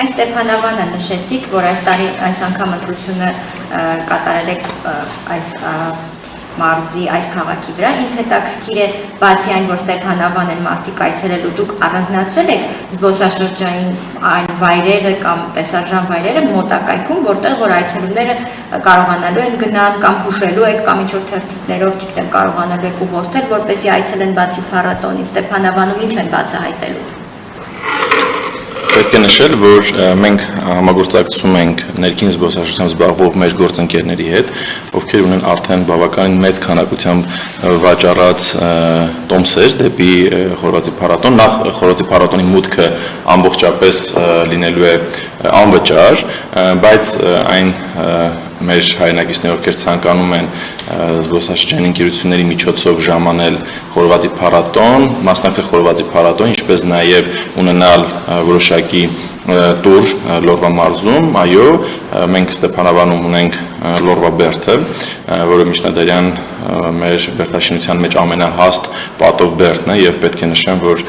Այս Ստեփանավանը նշեցիք, որ այս անգամ ընտրությունը կատարել եք այս մարզի այս քաղաքի վրա, ինձ հետաքրքիր է բացի այն, որ Ստեփանավան են մարդիկ այցելելու, դուք առանձնացրել եք զբոսաշրջային այն վայրերը կամ տեսարժան վայրերը մոտակայքում, որտեղ որ այցելուները կարողանալու են գնալ կամ հուշելու եք կամ ինչ-որ թերթիկներով, չգիտեմ, կարողանալու եք ուղղորդել, որպեսզի այցելեն բացի փառատոնից, Ստեփանավանում ինչ են բացահայտելու։ Պետք է նշել, որ մենք համագործակցում ենք ներքին զբոսաշրջությամբ զբաղվող մեր գործընկերների հետ, ովքեր ունեն արդեն բավականին մեծ քանակությամբ վաճառած տոմսեր դեպի խորհրդի փառատոն։ Նախ խորհրդի փառատոնի մուտքը ամբողջապես լինելու է անվճար, բայց այն մեր հայրենակիցներ, ովքեր ցանկանում են զբոսաշրջային ընկերությունների միջոցով ժամանել խորհրդի փառատոն, մասնակցել խորհրդի փառատոն, ինչպես նաև ունենալ որոշակի տուր Լորվա մարզում, այո, մենք Ստեփանավանում ունենք Լորվա բերդը, որը միջնադարյան մեր բերդաշինության մեջ ամենահաստ պատով բերդն է եւ պետք է նշեմ, որ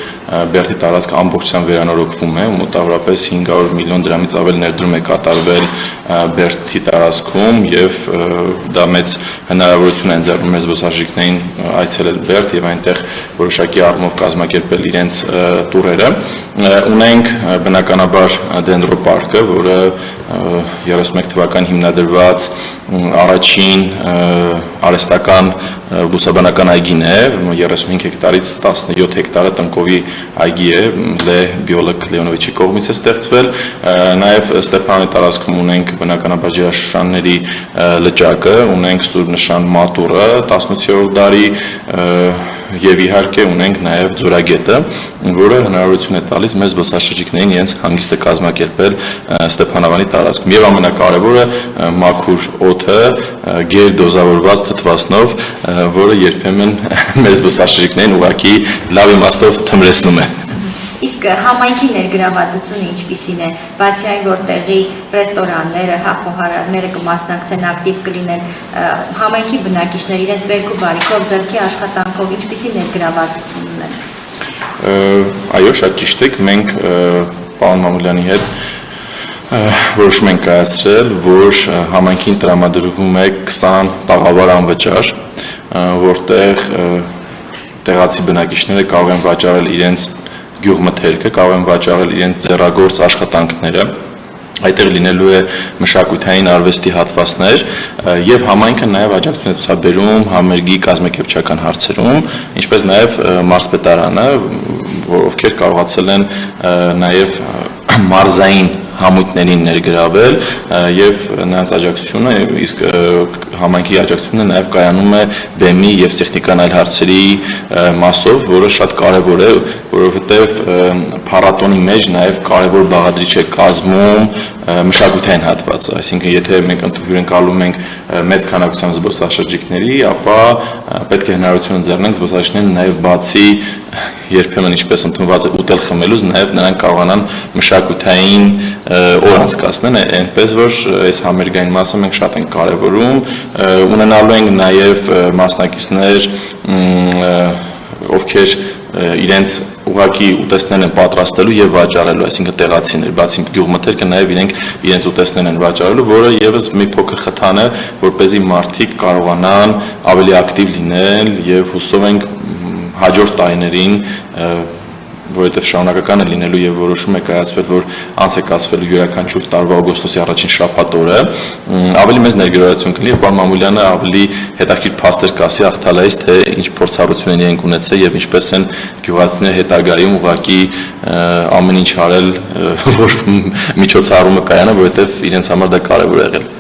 բերդի տարածքը ամբողջությամբ վերանորոգվում է ու մոտավորապես 500 միլիոն դրամից ավել ներդրում է կատարվել բերդի տարածքում եւ դա մեծ հնարավորություն է ընձեռում մեր զբոսաշրջիկներին այցելել բերդ եւ այնտեղ որոշակի առումով կազմակերպել իրենց տուրերը։ Ունենք բնականաբար դենդրոպարկը, որը 31 թվականին հիմնադրված առաջին արհեստական բուսաբանական այգին է, 35 հեկտարից 17 հեկտարը տնկովի այգի է, բիոլոգ Լեոնովիչի կողմից է ստեղծվել, նաև Ստեփանավանի տարածքում ունենք բնականաբար ջրաշրջանների լճակը, ունենք Սուրբ Նշան մատուռը 18-րդ դարի եւ իհարկե ունենք նաև ձորագետը, որը հնարավորություն է տալիս մեզ զբոսաշրջիկներին իրենց հանգիստը կազմակերպել Ստեփանավանի տարածքում եւ ամենակարևորը մաքուր օդը գեր դոզավորված թթվասնով, որը երբեմն մեր զբոսաշրջիկներին ուղղակի լավ իմաստով թմրեցնում է։ Իսկ համայնքի ներգրավվածությունը ինչպիսին է, բացի այն, որ տեղի ռեստորանները, խոհարարները կմասնակցեն, ակտիվ կլինեն, համայնքի բնակիչներ իրենց բերք ու բարիքով, ձեռքի աշխատանքով ինչպիսի ներգրավվածություն ունեն։ Այո, շատ ճիշտ եք, մենք պարոն Մամուլյանի հետ որոշում ենք կայացրել, որ համայնքին տրամադրվում է 20 տաղավար անվճար, որտեղ տեղացի բնակիչները կարող են վաճառել իրենց գյուղմթերքը, կարող են վաճառել իրենց ձեռագործ աշխատանքները, այդտեղ լինելու է մշակութային արվեստի հատվածներ եւ համայնքը նաեւ աջակցություն է ցուցաբերում համերգի կազմակերպչական հարցերում, ինչպես նաեւ մարզպետարանը, ովքեր կարողացել են նաեւ մարզային համույթներին ներգրավել եւ նրանց աջակցությունը, իսկ համայնքի աջակցությունը նաեւ կայանում է բեմի եւ տեխնիկան այլ հարցերի մասով, որը շատ կարեւոր է, որովհետեւ փառատոնի մեջ նաեւ կարեւոր բաղադրիչ է կազմում մշակութային հատվածը, այսինքն եթե մենք հյուրընկալում ենք մեծ քանակությամբ զբոսաշրջիկների, ապա պետք է հնարավորություն ընձեռնենք զբոսաշրջիկներին նաեւ բացի երբեմն ինչպես ընդունված է ուտել խմելուց, նաև նրանք կարողանան մշակութային օր անցկացնել, այնպես որ այս համերգային մասը մենք շատ ենք կարևորում, ունենալու ենք նաև մասնակիցներ, ովքեր իրենց ուղղակի ուտեստներ են պատրաստելու եւ վաճառելու, այսինքն տեղացիներ, բացի գյուղմթերքը նաև իրենց ուտեստներ են վաճառելու, որը եւս մի փոքր խթան է, որպեսզի մարդիկ կարողանան ավելի ակտիվ լինել եւ հուսով ենք հաջորդ տարիներին, որովհետև շարունակական է լինելու եւ որոշում է կայացվել, որ անց է կացվելու յուրաքանչյուր տարվա օգոստոսի առաջին շաբաթ օրը, ավելի մեծ ներգրավվածություն կլինի եւ պարոն Մամուլյանը ավելի հետաքրքիր փաստեր կասի Ախթալայից, թե ինչ փորձառություններ իրենք ունեցել եւ ինչպես են գյուղացիները հետագայում ուղղակի ամեն ինչ արել, որ միջոցառումը կայանա, որովհետև իրենց համար դա կարեւոր է եղել։